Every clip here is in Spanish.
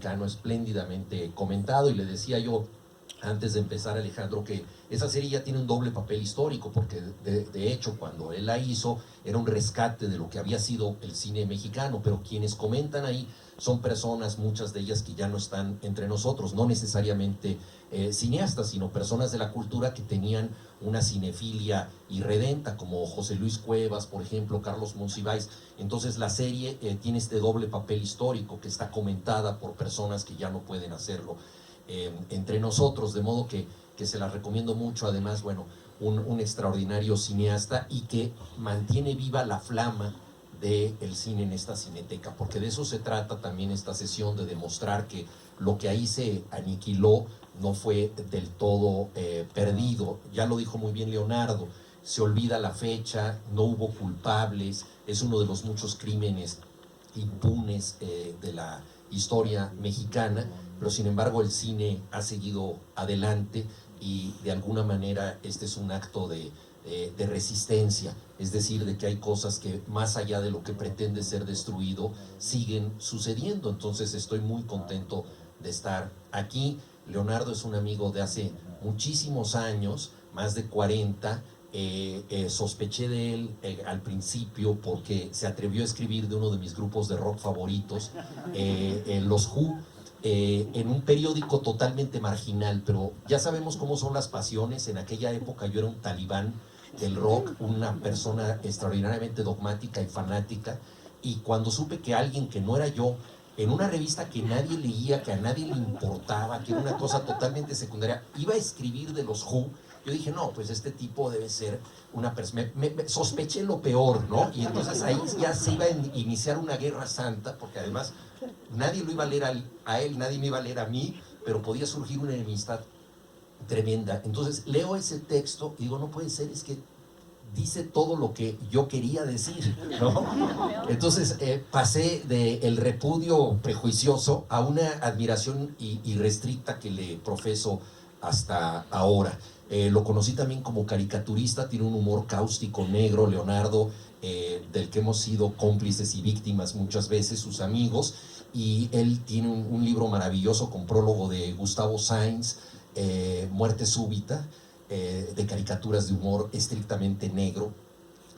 Iberoamericano, espléndidamente comentado, y le decía yo antes de empezar, Alejandro, que esa serie ya tiene un doble papel histórico, porque de hecho cuando él la hizo era un rescate de lo que había sido el cine mexicano, pero quienes comentan ahí son personas, muchas de ellas que ya no están entre nosotros, no necesariamente cineastas, sino personas de la cultura que tenían una cinefilia irredenta, como José Luis Cuevas, por ejemplo, Carlos Monsiváis. Entonces la serie tiene este doble papel histórico, que está comentada por personas que ya no pueden hacerlo entre nosotros, de modo que se las recomiendo mucho. Además, bueno, un extraordinario cineasta, y que mantiene viva la flama del cine en esta cineteca, porque de eso se trata también esta sesión, de demostrar que lo que ahí se aniquiló no fue del todo perdido. Ya lo dijo muy bien Leonardo, se olvida la fecha, no hubo culpables, es uno de los muchos crímenes impunes de la historia mexicana, pero sin embargo el cine ha seguido adelante, y de alguna manera este es un acto de resistencia, es decir, de que hay cosas que más allá de lo que pretende ser destruido siguen sucediendo. Entonces estoy muy contento de estar aquí. Leonardo es un amigo de hace muchísimos años, más de 40. Sospeché de él al principio porque se atrevió a escribir de uno de mis grupos de rock favoritos, los Who, en un periódico totalmente marginal, pero ya sabemos cómo son las pasiones. En aquella época yo era un talibán del rock, una persona extraordinariamente dogmática y fanática, y cuando supe que alguien que no era yo, en una revista que nadie leía, que a nadie le importaba, que era una cosa totalmente secundaria, iba a escribir de los Who, yo dije, no, pues este tipo debe ser una persona, sospeché lo peor, ¿no? Y entonces ahí ya se iba a iniciar una guerra santa, porque además nadie lo iba a leer a él, nadie me iba a leer a mí, pero podía surgir una enemistad tremenda. Entonces leo ese texto y digo, no puede ser, es que dice todo lo que yo quería decir, ¿no? Entonces pasé del repudio prejuicioso a una admiración irrestricta que le profeso hasta ahora. Lo conocí también como caricaturista, tiene un humor cáustico, negro, Leonardo, del que hemos sido cómplices y víctimas muchas veces, sus amigos, y él tiene un libro maravilloso con prólogo de Gustavo Sainz, Muerte Súbita, de caricaturas de humor estrictamente negro,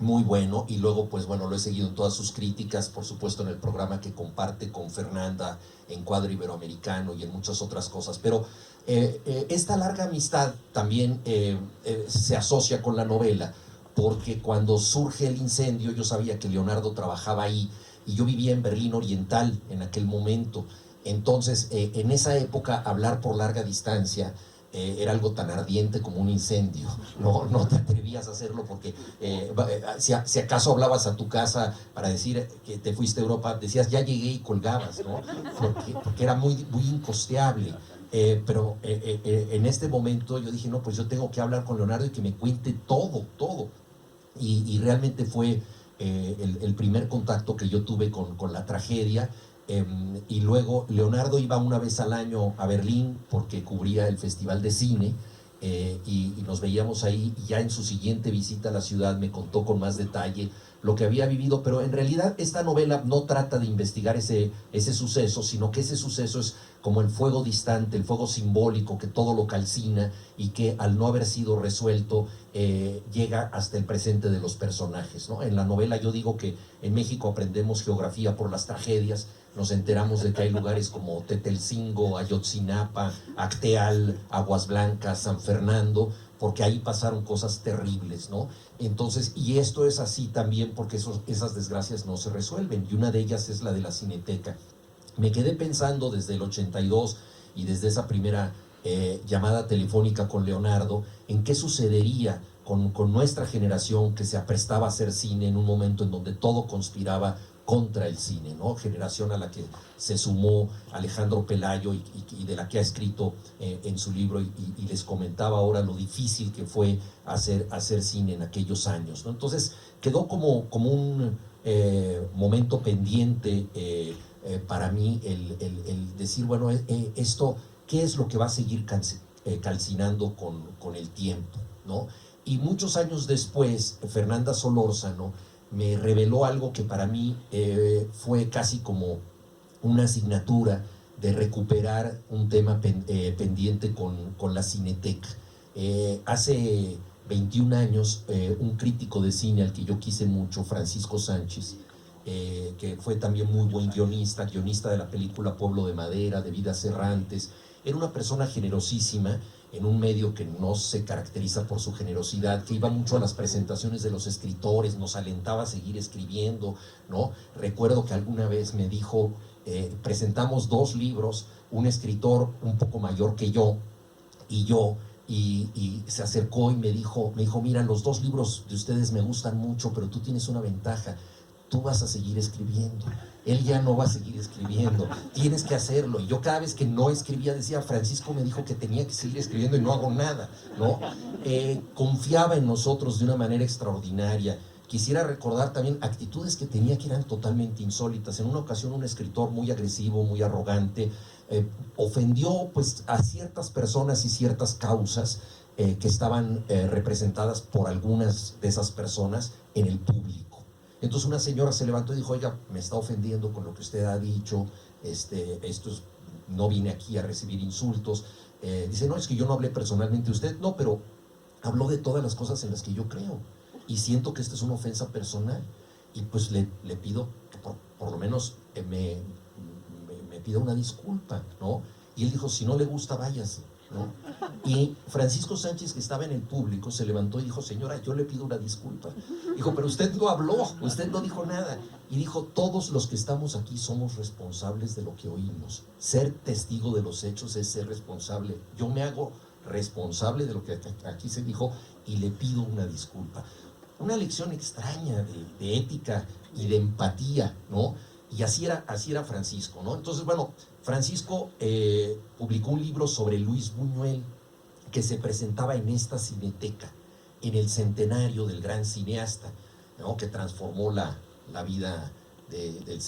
muy bueno. Y luego, pues bueno, lo he seguido en todas sus críticas, por supuesto en el programa que comparte con Fernanda en Cuadro Iberoamericano y en muchas otras cosas. Pero esta larga amistad también se asocia con la novela, porque cuando surge el incendio yo sabía que Leonardo trabajaba ahí, y yo vivía en Berlín Oriental en aquel momento. Entonces, en esa época, hablar por larga distancia era algo tan ardiente como un incendio, no te atrevías a hacerlo, porque si acaso hablabas a tu casa para decir que te fuiste a Europa, decías ya llegué y colgabas, ¿no? Porque era muy incosteable. Pero en este momento yo dije, no, pues yo tengo que hablar con Leonardo y que me cuente todo, y realmente fue el primer contacto que yo tuve con la tragedia. Y luego Leonardo iba una vez al año a Berlín porque cubría el Festival de Cine, y nos veíamos ahí, y ya en su siguiente visita a la ciudad me contó con más detalle lo que había vivido. Pero en realidad esta novela no trata de investigar ese suceso, sino que ese suceso es como el fuego distante, el fuego simbólico que todo lo calcina, y que al no haber sido resuelto llega hasta el presente de los personajes, ¿no? En la novela yo digo que en México aprendemos geografía por las tragedias. Nos enteramos de que hay lugares como Tetelcingo, Ayotzinapa, Acteal, Aguas Blancas, San Fernando, porque ahí pasaron cosas terribles, ¿no? Entonces, y esto es así también porque esas desgracias no se resuelven, y una de ellas es la de la Cineteca. Me quedé pensando desde el 82 y desde esa primera llamada telefónica con Leonardo, en qué sucedería con nuestra generación que se aprestaba a hacer cine en un momento en donde todo conspiraba contra el cine, ¿no? Generación a la que se sumó Alejandro Pelayo, y de la que ha escrito en su libro, y les comentaba ahora lo difícil que fue hacer cine en aquellos años, ¿no? Entonces quedó como un momento pendiente para mí el decir, bueno, esto, ¿qué es lo que va a seguir calcinando con el tiempo, ¿no? Y muchos años después, Fernanda Solórzano me reveló algo que para mí fue casi como una asignatura de recuperar un tema pendiente con la Cineteca. Hace 21 años, un crítico de cine al que yo quise mucho, Francisco Sánchez, que fue también muy buen guionista de la película Pueblo de Madera, de Vidas Errantes, era una persona generosísima en un medio que no se caracteriza por su generosidad, que iba mucho a las presentaciones de los escritores, nos alentaba a seguir escribiendo, ¿no? Recuerdo que alguna vez me dijo, presentamos 2 libros, un escritor un poco mayor que yo, y se acercó y me dijo, mira, los 2 libros de ustedes me gustan mucho, pero tú tienes una ventaja, tú vas a seguir escribiendo, él ya no va a seguir escribiendo, tienes que hacerlo. Y yo cada vez que no escribía decía, Francisco me dijo que tenía que seguir escribiendo y no hago nada, ¿no? Confiaba en nosotros de una manera extraordinaria. Quisiera recordar también actitudes que tenía que eran totalmente insólitas. En una ocasión un escritor muy agresivo, muy arrogante, ofendió pues a ciertas personas y ciertas causas que estaban representadas por algunas de esas personas en el público. Entonces una señora se levantó y dijo, oiga, me está ofendiendo con lo que usted ha dicho, no vine aquí a recibir insultos. Dice, no, es que yo no hablé personalmente de usted, no, pero habló de todas las cosas en las que yo creo y siento que esta es una ofensa personal y pues le pido que por lo menos me pida una disculpa, ¿no? Y él dijo, si no le gusta, váyase, ¿no? Y Francisco Sánchez, que estaba en el público, se levantó y dijo, señora, yo le pido una disculpa. Dijo, pero usted no habló, usted no dijo nada. Y dijo, todos los que estamos aquí somos responsables de lo que oímos. Ser testigo de los hechos es ser responsable. Yo me hago responsable de lo que aquí se dijo y le pido una disculpa. Una lección extraña de ética y de empatía, ¿no? Y así era Francisco, ¿no? Entonces, bueno, Francisco publicó un libro sobre Luis Buñuel que se presentaba en esta Cineteca, en el centenario del gran cineasta, ¿no? Que transformó la vida del